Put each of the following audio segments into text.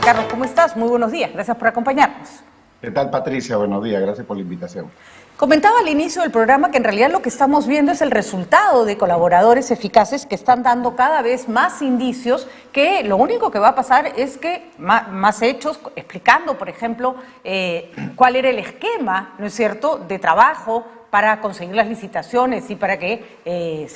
Carlos, ¿cómo estás? Muy buenos días, gracias por acompañarnos. ¿Qué tal, Patricia? Buenos días, gracias por la invitación. Comentaba al inicio del programa que en realidad lo que estamos viendo es el resultado de colaboradores eficaces que están dando cada vez más indicios, que lo único que va a pasar es que más hechos, explicando, por ejemplo, cuál era el esquema, ¿no es cierto?, de trabajo para conseguir las licitaciones y para que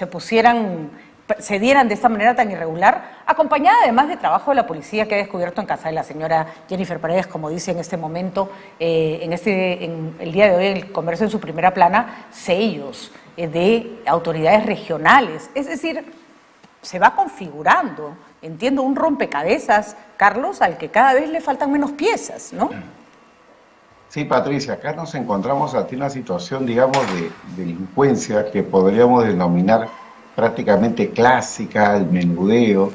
se dieran de esta manera tan irregular, acompañada además de trabajo de la policía que ha descubierto en casa de la señora Jennifer Paredes, como dice en este momento, en el día de hoy, el Comercio en su primera plana, sellos de autoridades regionales. Es decir, se va configurando, entiendo, un rompecabezas, Carlos, al que cada vez le faltan menos piezas, ¿no? Sí, Patricia, acá nos encontramos ante una situación, digamos, de delincuencia que podríamos denominar prácticamente clásica, el menudeo.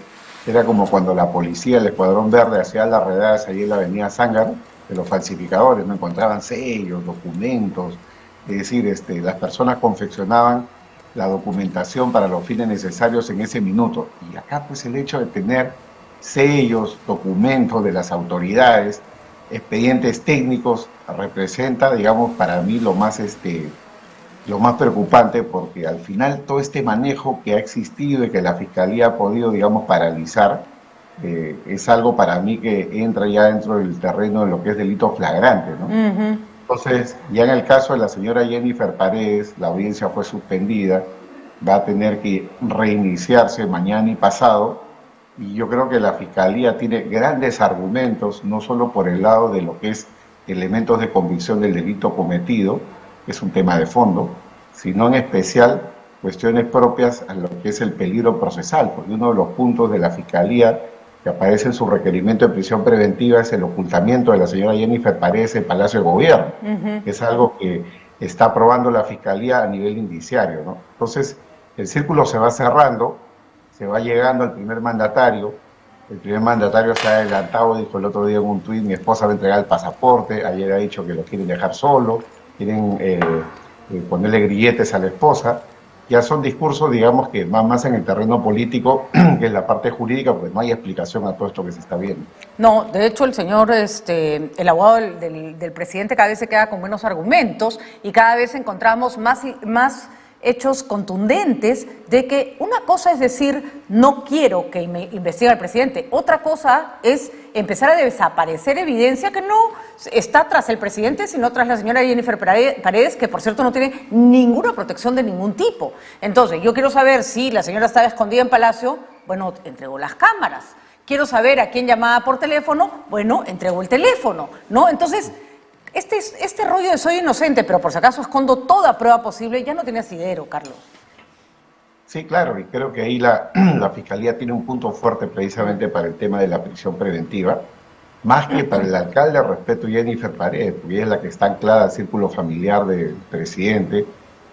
Era como cuando la policía, el Escuadrón Verde, hacía las redadas allí en la avenida Zángaro, de los falsificadores, no encontraban sellos, documentos, es decir, las personas confeccionaban la documentación para los fines necesarios en ese minuto. Y acá pues el hecho de tener sellos, documentos de las autoridades, expedientes técnicos, representa, digamos, para mí lo más preocupante, porque al final todo este manejo que ha existido y que la Fiscalía ha podido, digamos, paralizar, es algo para mí que entra ya dentro del terreno de lo que es delito flagrante, ¿no? Entonces, ya en el caso de la señora Jennifer Paredes, la audiencia fue suspendida, va a tener que reiniciarse mañana y pasado, y yo creo que la Fiscalía tiene grandes argumentos, no solo por el lado de lo que es elementos de convicción del delito cometido, que es un tema de fondo, sino en especial cuestiones propias a lo que es el peligro procesal, porque uno de los puntos de la Fiscalía que aparece en su requerimiento de prisión preventiva es el ocultamiento de la señora Jennifer Paredes en Palacio de Gobierno, que es algo que está aprobando la Fiscalía a nivel indiciario, ¿no? Entonces, el círculo se va cerrando, se va llegando al primer mandatario. El primer mandatario se ha adelantado, dijo el otro día en un tuit: mi esposa va a entregar el pasaporte. Ayer ha dicho que lo quieren dejar solo, quieren ponerle grilletes a la esposa. Ya son discursos, digamos, que van más en el terreno político que en la parte jurídica, porque no hay explicación a todo esto que se está viendo. No, de hecho el señor, el abogado del presidente cada vez se queda con menos argumentos y cada vez encontramos más hechos contundentes de que una cosa es decir, no quiero que me investigue el presidente, otra cosa es empezar a desaparecer evidencia que no está tras el presidente, sino tras la señora Jennifer Paredes, que por cierto no tiene ninguna protección de ningún tipo. Entonces, yo quiero saber si la señora estaba escondida en Palacio, bueno, entregó las cámaras. Quiero saber a quién llamaba por teléfono, bueno, entregó el teléfono, ¿no? Entonces, este rollo de soy inocente, pero por si acaso escondo toda prueba posible, ya no tiene asidero, Carlos. Sí, claro, y creo que ahí la Fiscalía tiene un punto fuerte precisamente para el tema de la prisión preventiva, más que para el alcalde, respeto a Jennifer Paredes, porque ella es la que está anclada al círculo familiar del presidente.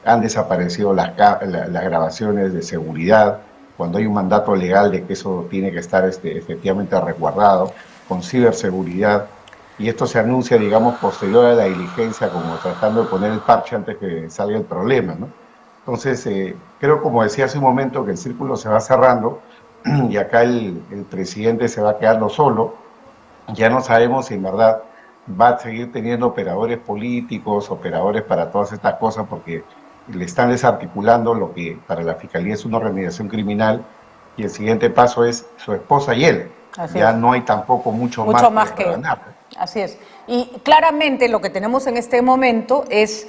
Han desaparecido las grabaciones de seguridad, cuando hay un mandato legal de que eso tiene que estar efectivamente resguardado, con ciberseguridad. Y esto se anuncia, digamos, posterior a la diligencia, como tratando de poner el parche antes que salga el problema, ¿no? Entonces, creo, como decía hace un momento, que el círculo se va cerrando y acá el presidente se va quedando solo. Ya no sabemos si en verdad va a seguir teniendo operadores políticos, operadores para todas estas cosas, porque le están desarticulando lo que para la Fiscalía es una organización criminal, y el siguiente paso es su esposa y él. Así ya es. no hay tampoco mucho más que ganar. Así es. Y claramente lo que tenemos en este momento es,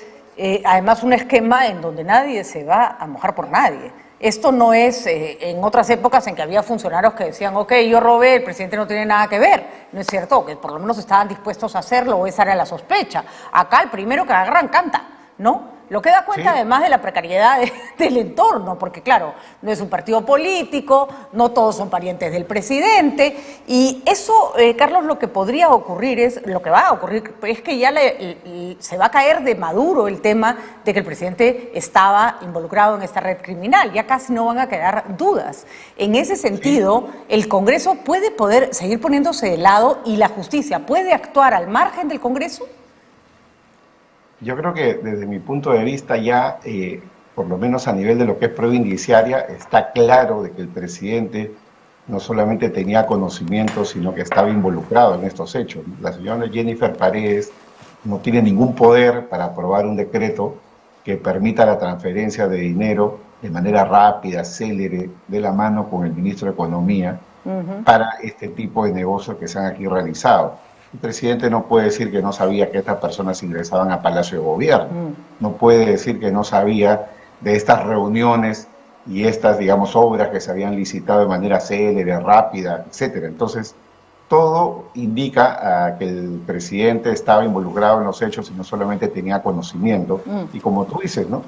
además, un esquema en donde nadie se va a mojar por nadie. Esto no es en otras épocas en que había funcionarios que decían, ok, yo robé, el presidente no tiene nada que ver. No es cierto, que por lo menos estaban dispuestos a hacerlo, o esa era la sospecha. Acá el primero que agarran canta, ¿no? Lo que da cuenta, sí, además de la precariedad del entorno, porque claro, no es un partido político, no todos son parientes del presidente, y eso, Carlos, lo que podría ocurrir lo que va a ocurrir es que ya se va a caer de maduro el tema de que el presidente estaba involucrado en esta red criminal, ya casi no van a quedar dudas. En ese sentido, sí, el Congreso puede seguir poniéndose de lado, y la justicia puede actuar al margen del Congreso. Yo creo que desde mi punto de vista ya, por lo menos a nivel de lo que es prueba indiciaria, está claro de que el presidente no solamente tenía conocimiento, sino que estaba involucrado en estos hechos. La señora Jennifer Paredes no tiene ningún poder para aprobar un decreto que permita la transferencia de dinero de manera rápida, célere, de la mano con el ministro de Economía para este tipo de negocios que se han aquí realizado. El presidente no puede decir que no sabía que estas personas ingresaban a Palacio de Gobierno, no puede decir que no sabía de estas reuniones y estas, digamos, obras que se habían licitado de manera célere, rápida, etcétera. Entonces, todo indica que el presidente estaba involucrado en los hechos y no solamente tenía conocimiento. Y como tú dices, ¿no?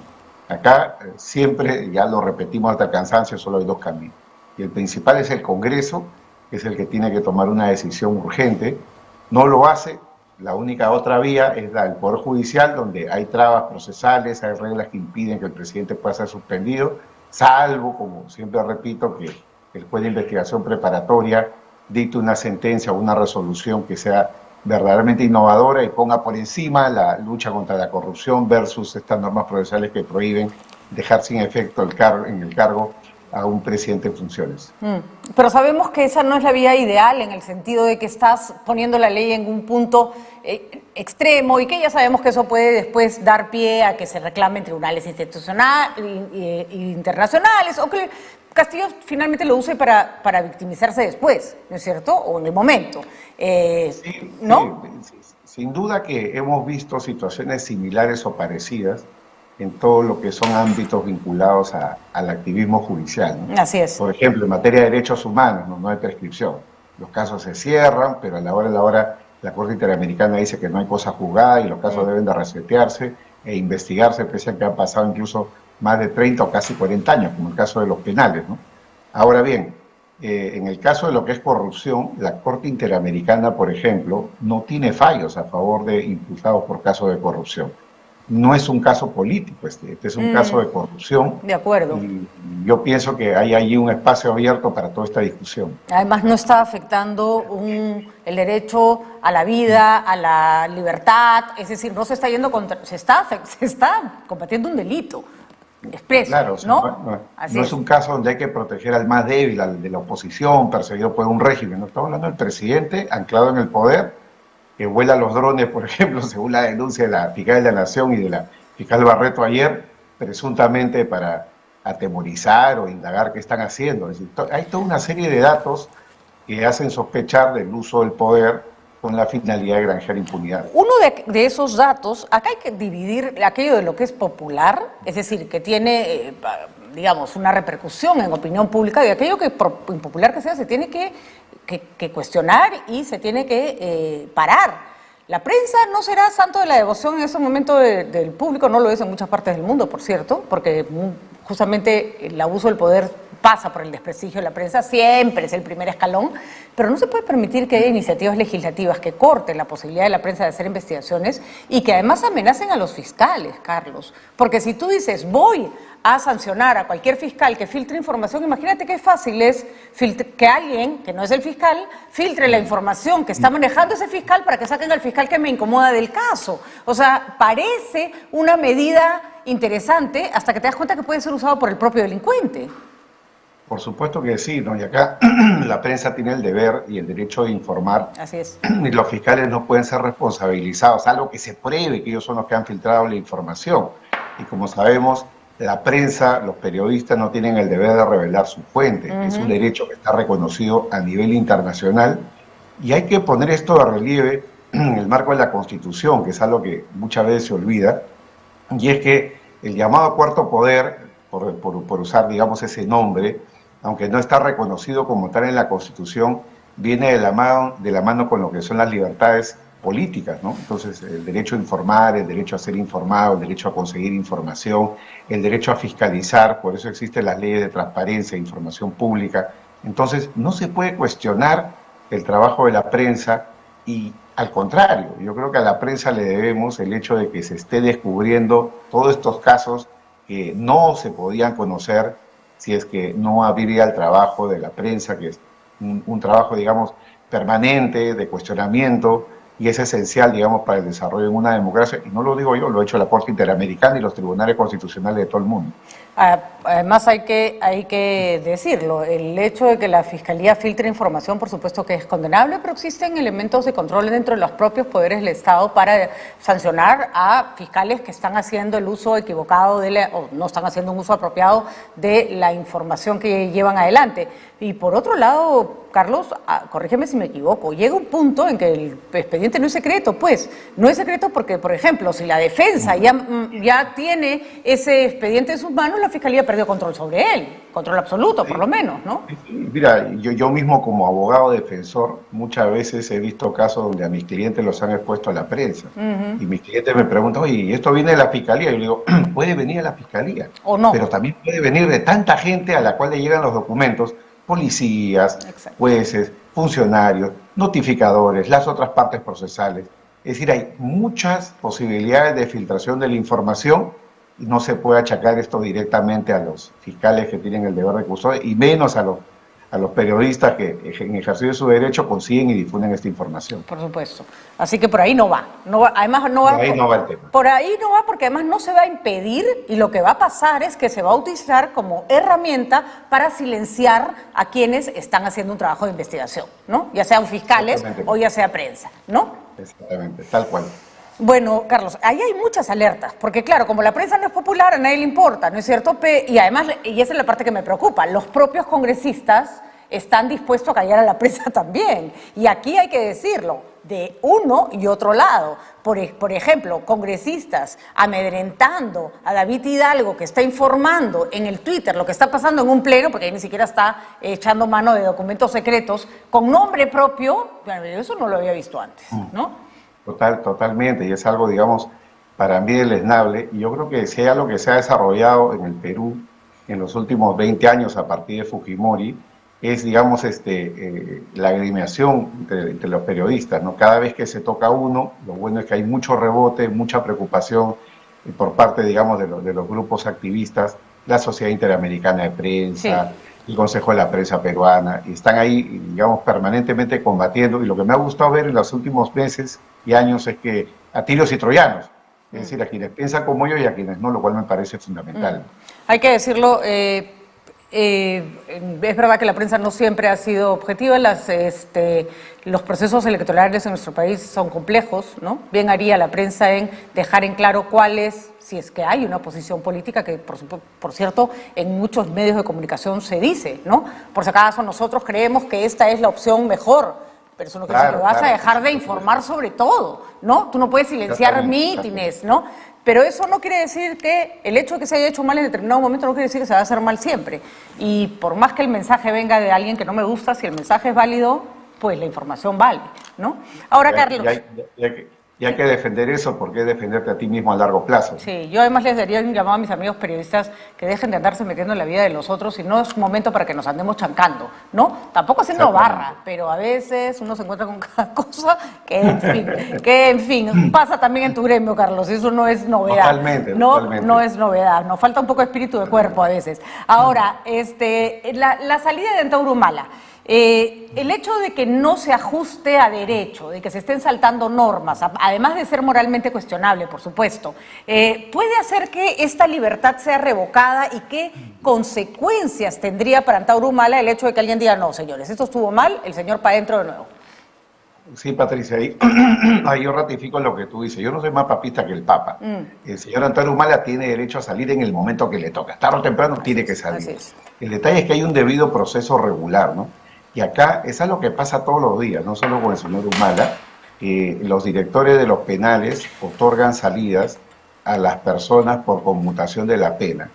Acá siempre, ya lo repetimos hasta el cansancio, solo hay dos caminos. Y el principal es el Congreso, que es el que tiene que tomar una decisión urgente. No lo hace. La única otra vía es la del Poder Judicial, donde hay trabas procesales, hay reglas que impiden que el presidente pueda ser suspendido, salvo, como siempre repito, que el juez de investigación preparatoria dicte una sentencia o una resolución que sea verdaderamente innovadora y ponga por encima la lucha contra la corrupción versus estas normas procesales que prohíben dejar sin efecto en el cargo a un presidente en funciones. Pero sabemos que esa no es la vía ideal, en el sentido de que estás poniendo la ley en un punto extremo y que ya sabemos que eso puede después dar pie a que se reclamen tribunales institucionales internacionales, o que Castillo finalmente lo use para victimizarse después, ¿no es cierto? O en el momento. Sí, ¿no? Sí, sin duda que hemos visto situaciones similares o parecidas en todo lo que son ámbitos vinculados al activismo judicial, ¿no? Así es. Por ejemplo, en materia de derechos humanos, no hay prescripción. Los casos se cierran, pero a la hora la Corte Interamericana dice que no hay cosa juzgada y los casos deben de resetearse e investigarse, pese a que han pasado incluso más de 30 o casi 40 años, como el caso de los penales, ¿no? Ahora bien, en el caso de lo que es corrupción, la Corte Interamericana, por ejemplo, no tiene fallos a favor de imputados por casos de corrupción. No es un caso político, este es un caso de corrupción. De acuerdo. Y yo pienso que hay allí un espacio abierto para toda esta discusión. Además, no está afectando el derecho a la vida, a la libertad, es decir, no se está yendo contra, se está combatiendo un delito expreso, Claro, ¿no? No es un caso donde hay que proteger al más débil, al de la oposición, perseguido por un régimen. No estamos hablando del presidente anclado en el poder, que vuela los drones, por ejemplo, según la denuncia de la fiscal de la Nación y de la fiscal Barreto ayer, presuntamente para atemorizar o indagar qué están haciendo. Es decir, hay toda una serie de datos que hacen sospechar del uso del poder con la finalidad de granjear impunidad. Uno de esos datos, acá hay que dividir aquello de lo que es popular, es decir, que tiene, digamos, una repercusión en opinión pública, y aquello que, por impopular que sea, se tiene que cuestionar y se tiene que parar. La prensa no será santo de la devoción en ese momento del público, no lo es en muchas partes del mundo, por cierto, porque justamente el abuso del poder pasa por el desprestigio de la prensa, siempre es el primer escalón, pero no se puede permitir que haya iniciativas legislativas que corten la posibilidad de la prensa de hacer investigaciones y que además amenacen a los fiscales, Carlos. Porque si tú dices, voy a sancionar a cualquier fiscal que filtre información, imagínate qué fácil es que alguien, que no es el fiscal, filtre la información que está manejando ese fiscal para que saquen al fiscal que me incomoda del caso. O sea, parece una medida interesante hasta que te das cuenta que puede ser usado por el propio delincuente. Por supuesto que sí, ¿no? Y acá la prensa tiene el deber y el derecho de informar. Así es. Y los fiscales no pueden ser responsabilizados, algo que se pruebe que ellos son los que han filtrado la información. Y como sabemos, la prensa, los periodistas no tienen el deber de revelar su fuente. Es un derecho que está reconocido a nivel internacional. Y hay que poner esto de relieve en el marco de la Constitución, que es algo que muchas veces se olvida. Y es que el llamado cuarto poder, por usar, digamos, ese nombre, aunque no está reconocido como tal en la Constitución, viene de la mano con lo que son las libertades políticas, ¿no? Entonces, el derecho a informar, el derecho a ser informado, el derecho a conseguir información, el derecho a fiscalizar, por eso existen las leyes de transparencia e información pública. Entonces, no se puede cuestionar el trabajo de la prensa y, al contrario, yo creo que a la prensa le debemos el hecho de que se esté descubriendo todos estos casos que no se podían conocer si es que no habría el trabajo de la prensa, que es un trabajo, digamos, permanente, de cuestionamiento, y es esencial, digamos, para el desarrollo de una democracia. Y no lo digo yo, lo ha hecho la Corte Interamericana y los tribunales constitucionales de todo el mundo. Además hay que decirlo, el hecho de que la Fiscalía filtre información, por supuesto que es condenable, pero existen elementos de control dentro de los propios poderes del Estado para sancionar a fiscales que están haciendo el uso equivocado o no están haciendo un uso apropiado de la información que llevan adelante. Y por otro lado, Carlos, corrígeme si me equivoco, llega un punto en que el expediente no es secreto, pues, no es secreto porque, por ejemplo, si la defensa ya tiene ese expediente en sus manos, la Fiscalía perdió control sobre él, control absoluto, por lo menos, ¿no? Mira, yo mismo como abogado defensor muchas veces he visto casos donde a mis clientes los han expuesto a la prensa. Y mis clientes me preguntan, oye, ¿y esto viene de la Fiscalía? Y yo le digo, puede venir a la Fiscalía, o no, pero también puede venir de tanta gente a la cual le llegan los documentos, policías, jueces, funcionarios, notificadores, las otras partes procesales. Es decir, hay muchas posibilidades de filtración de la información y no se puede achacar esto directamente a los fiscales que tienen el deber de custodia y menos a los periodistas que en ejercicio de su derecho consiguen y difunden esta información. Por supuesto. Así que por ahí no va. Además no va. Por ahí no va el tema. Por ahí no va porque además no se va a impedir y lo que va a pasar es que se va a utilizar como herramienta para silenciar a quienes están haciendo un trabajo de investigación, ¿no? Ya sean fiscales o ya sea prensa, ¿no? Exactamente, tal cual. Bueno, Carlos, ahí hay muchas alertas, porque claro, como la prensa no es popular, a nadie le importa, ¿no es cierto? Y además, y esa es la parte que me preocupa, los propios congresistas están dispuestos a callar a la prensa también. Y aquí hay que decirlo, de uno y otro lado. Por ejemplo, congresistas amedrentando a David Hidalgo, que está informando en el Twitter lo que está pasando en un pleno, porque ahí ni siquiera está echando mano de documentos secretos, con nombre propio, bueno, eso no lo había visto antes, ¿no? Totalmente, y es algo, digamos, para mí deleznable, y yo creo que sea lo que se ha desarrollado en el Perú en los últimos 20 años a partir de Fujimori, es, digamos, la agremiación entre los periodistas, ¿no? Cada vez que se toca uno, lo bueno es que hay mucho rebote, mucha preocupación por parte, digamos, de los grupos activistas, la Sociedad Interamericana de Prensa, el Consejo de la Prensa Peruana, y están ahí, digamos, permanentemente combatiendo, y lo que me ha gustado ver en los últimos meses y años es que a tiros y troyanos, es decir, a quienes piensan como yo y a quienes no, lo cual me parece fundamental. Hay que decirlo, es verdad que la prensa no siempre ha sido objetiva, los procesos electorales en nuestro país son complejos, ¿no? Bien haría la prensa en dejar en claro cuál es, si es que hay una posición política, que por cierto en muchos medios de comunicación se dice, ¿no? Por si acaso nosotros creemos que esta es la opción mejor, pero eso no quiere decir que vas a dejar de informar sobre todo, ¿no? Tú no puedes silenciar mítines, ¿no? Pero eso no quiere decir que el hecho de que se haya hecho mal en determinado momento no quiere decir que se va a hacer mal siempre. Y por más que el mensaje venga de alguien que no me gusta, si el mensaje es válido, pues la información vale, ¿no? Ahora, Carlos. Y hay que defender eso porque es defenderte a ti mismo a largo plazo. Sí, yo además les daría un llamado a mis amigos periodistas que dejen de andarse metiendo en la vida de los otros y no es un momento para que nos andemos chancando, ¿no? Tampoco haciendo barra, pero a veces uno se encuentra con cada cosa que en fin, pasa también en tu gremio, Carlos, eso no es novedad. Totalmente. No es novedad, nos falta un poco de espíritu de cuerpo a veces. Ahora, la salida de Antauro Humala. El hecho de que no se ajuste a derecho, de que se estén saltando normas, además de ser moralmente cuestionable, por supuesto, puede hacer que esta libertad sea revocada y qué consecuencias tendría para Antauro Humala el hecho de que alguien diga, no, señores, esto estuvo mal, el señor para adentro de nuevo. Sí, Patricia, ahí yo ratifico lo que tú dices. Yo no soy más papista que el Papa. El señor Antauro Humala tiene derecho a salir en el momento que le toca. Tarde o temprano tiene que salir. El detalle es que hay un debido proceso regular, ¿no? Y acá es algo que pasa todos los días, no solo con el señor Humala. Los directores de los penales otorgan salidas a las personas por conmutación de la pena.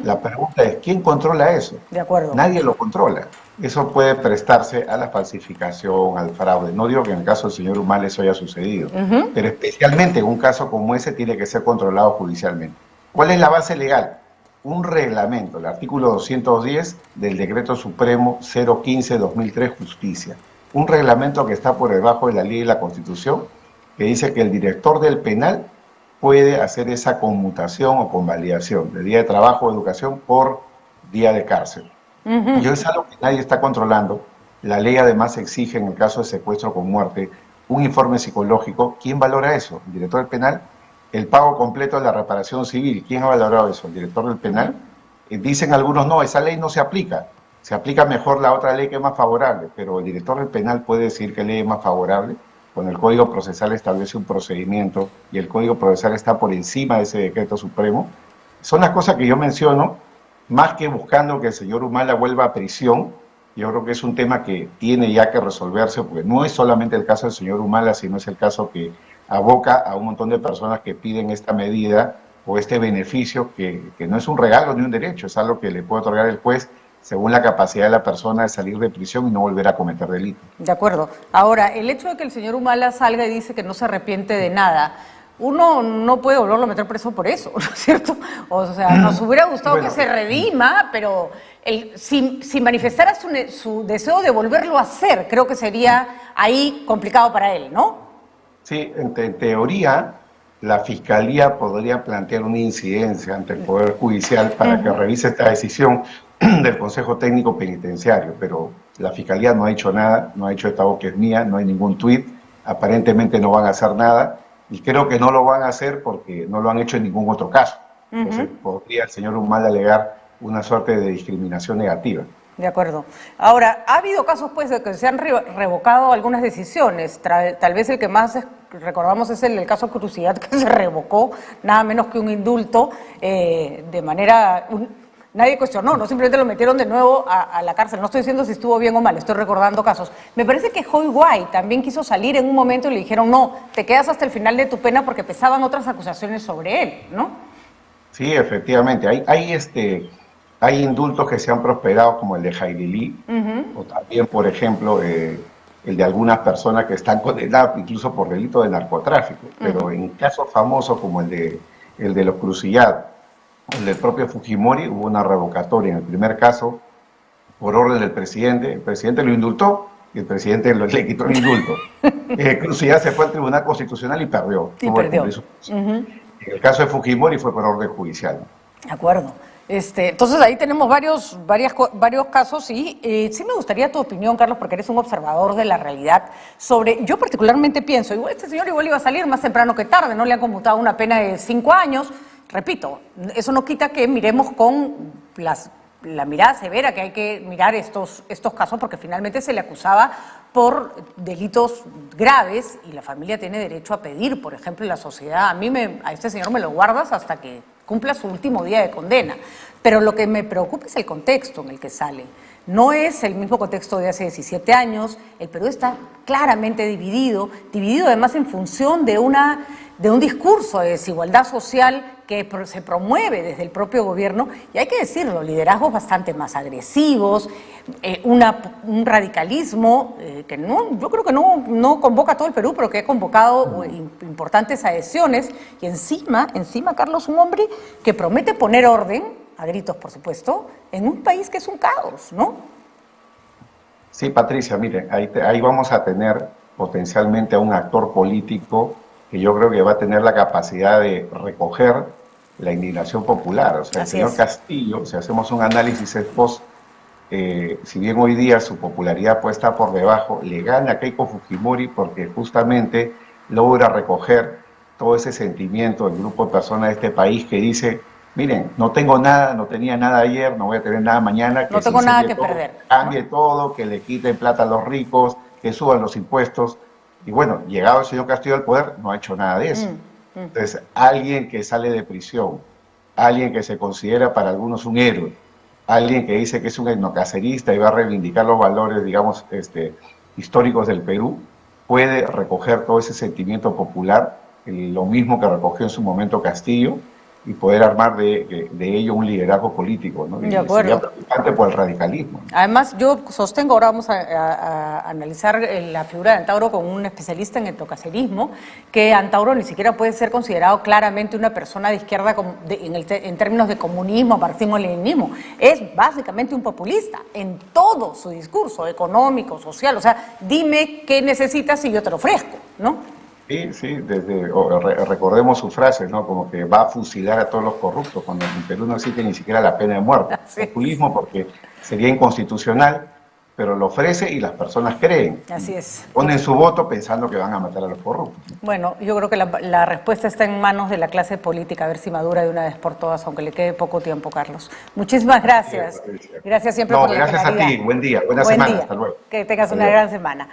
La pregunta es, ¿quién controla eso? De acuerdo. Nadie lo controla. Eso puede prestarse a la falsificación, al fraude. No digo que en el caso del señor Humala eso haya sucedido, pero especialmente en un caso como ese tiene que ser controlado judicialmente. ¿Cuál es la base legal? Un reglamento, el artículo 210 del Decreto Supremo 015-2003 Justicia. Un reglamento que está por debajo de la ley y la Constitución, que dice que el director del penal puede hacer esa conmutación o convalidación de día de trabajo o educación por día de cárcel. Y es algo que nadie está controlando. La ley además exige, en el caso de secuestro con muerte, un informe psicológico. ¿Quién valora eso? ¿El director del penal? El pago completo de la reparación civil. ¿Quién ha valorado eso? ¿El director del penal? dicen algunos, no, esa ley no se aplica. Se aplica mejor la otra ley que es más favorable, pero el director del penal puede decir qué ley es más favorable. Cuando el Código Procesal establece un procedimiento y el Código Procesal está por encima de ese decreto supremo. Son las cosas que yo menciono, más que buscando que el señor Humala vuelva a prisión. Yo creo que es un tema que tiene ya que resolverse, porque no es solamente el caso del señor Humala, sino es el caso que aboca a un montón de personas que piden esta medida o este beneficio, que no es un regalo ni un derecho, es algo que le puede otorgar el juez según la capacidad de la persona de salir de prisión y no volver a cometer delito. De acuerdo. Ahora, el hecho de que el señor Humala salga y dice que no se arrepiente de nada, uno no puede volverlo a meter preso por eso, ¿no es cierto? O sea, nos hubiera gustado que se redima, pero si manifestara su deseo de volverlo a hacer, creo que sería ahí complicado para él, ¿no? Sí, en teoría, la Fiscalía podría plantear una incidencia ante el Poder Judicial para que revise esta decisión del Consejo Técnico Penitenciario, pero la Fiscalía no ha hecho nada, no ha hecho esta voz que es mía, no hay ningún tuit, aparentemente no van a hacer nada, y creo que no lo van a hacer porque no lo han hecho en ningún otro caso. Entonces podría el señor Humala alegar una suerte de discriminación negativa. De acuerdo. Ahora, ha habido casos pues de que se han revocado algunas decisiones, tal vez el que más recordamos es el caso Cruciat, que se revocó nada menos que un indulto de manera... Nadie cuestionó, no simplemente lo metieron de nuevo a la cárcel. No estoy diciendo si estuvo bien o mal, estoy recordando casos. Me parece que Joy Guay también quiso salir en un momento y le dijeron, no, te quedas hasta el final de tu pena porque pesaban otras acusaciones sobre él, ¿no? Sí, efectivamente. Hay indultos que se han prosperado, como el de Jailili, o también, por ejemplo, el de algunas personas que están condenadas incluso por delito de narcotráfico. Pero en casos famosos como el de los Cruciat, el del propio Fujimori, hubo una revocatoria. En el primer caso, por orden del presidente, el presidente lo indultó y el presidente le quitó el indulto. Cruciat se fue al Tribunal Constitucional y perdió. En el caso de Fujimori fue por orden judicial. De acuerdo. Entonces ahí tenemos varios casos y sí me gustaría tu opinión, Carlos, porque eres un observador de la realidad sobre, yo particularmente pienso, igual este señor igual iba a salir más temprano que tarde, no le han conmutado una pena de 5 años, repito, eso no quita que miremos con la mirada severa que hay que mirar estos casos, porque finalmente se le acusaba por delitos graves y la familia tiene derecho a pedir, por ejemplo, en la sociedad, a este señor me lo guardas hasta que cumpla su último día de condena. Pero lo que me preocupa es el contexto en el que sale. No es el mismo contexto de hace 17 años, el Perú está claramente dividido además en función de un discurso de desigualdad social que se promueve desde el propio gobierno, y hay que decirlo, liderazgos bastante más agresivos, un radicalismo que yo creo que no convoca a todo el Perú, pero que ha convocado importantes adhesiones, y encima, Carlos, un hombre que promete poner orden, a gritos por supuesto, en un país que es un caos, ¿no? Sí, Patricia, mire, ahí vamos a tener potencialmente a un actor político que yo creo que va a tener la capacidad de recoger la indignación popular. O sea, el señor Castillo, si hacemos un análisis ex post, si bien hoy día su popularidad puede estar por debajo, le gana a Keiko Fujimori porque justamente logra recoger todo ese sentimiento del grupo de personas de este país que dice, miren, no tengo nada, no tenía nada ayer, no voy a tener nada mañana, que no tengo nada que perder, cambie todo, que le quiten plata a los ricos, que suban los impuestos. Y bueno, llegado el señor Castillo al poder, no ha hecho nada de eso. Entonces, alguien que sale de prisión, alguien que se considera para algunos un héroe, alguien que dice que es un etnocacerista y va a reivindicar los valores, digamos, históricos del Perú, puede recoger todo ese sentimiento popular, lo mismo que recogió en su momento Castillo, y poder armar de ello un liderazgo político, ¿no? De acuerdo. Sería preocupante por el radicalismo. Además, yo sostengo, ahora vamos a analizar la figura de Antauro con un especialista en etnocacerismo, que Antauro ni siquiera puede ser considerado claramente una persona de izquierda en términos de comunismo, marxismo-leninismo. Es básicamente un populista en todo su discurso económico, social. O sea, dime qué necesitas y yo te lo ofrezco, ¿no? Sí, recordemos su frase, ¿no? Como que va a fusilar a todos los corruptos, cuando en Perú no existe ni siquiera la pena de muerte. Sí. Populismo porque sería inconstitucional, pero lo ofrece y las personas creen. Así es. Ponen su voto pensando que van a matar a los corruptos. Bueno, yo creo que la respuesta está en manos de la clase política, a ver si madura de una vez por todas, aunque le quede poco tiempo, Carlos. Muchísimas gracias. Gracias siempre por la gracias claridad. a ti. Buen día. Buena Buen semana. día. Hasta luego. Que tengas una Adiós. gran semana.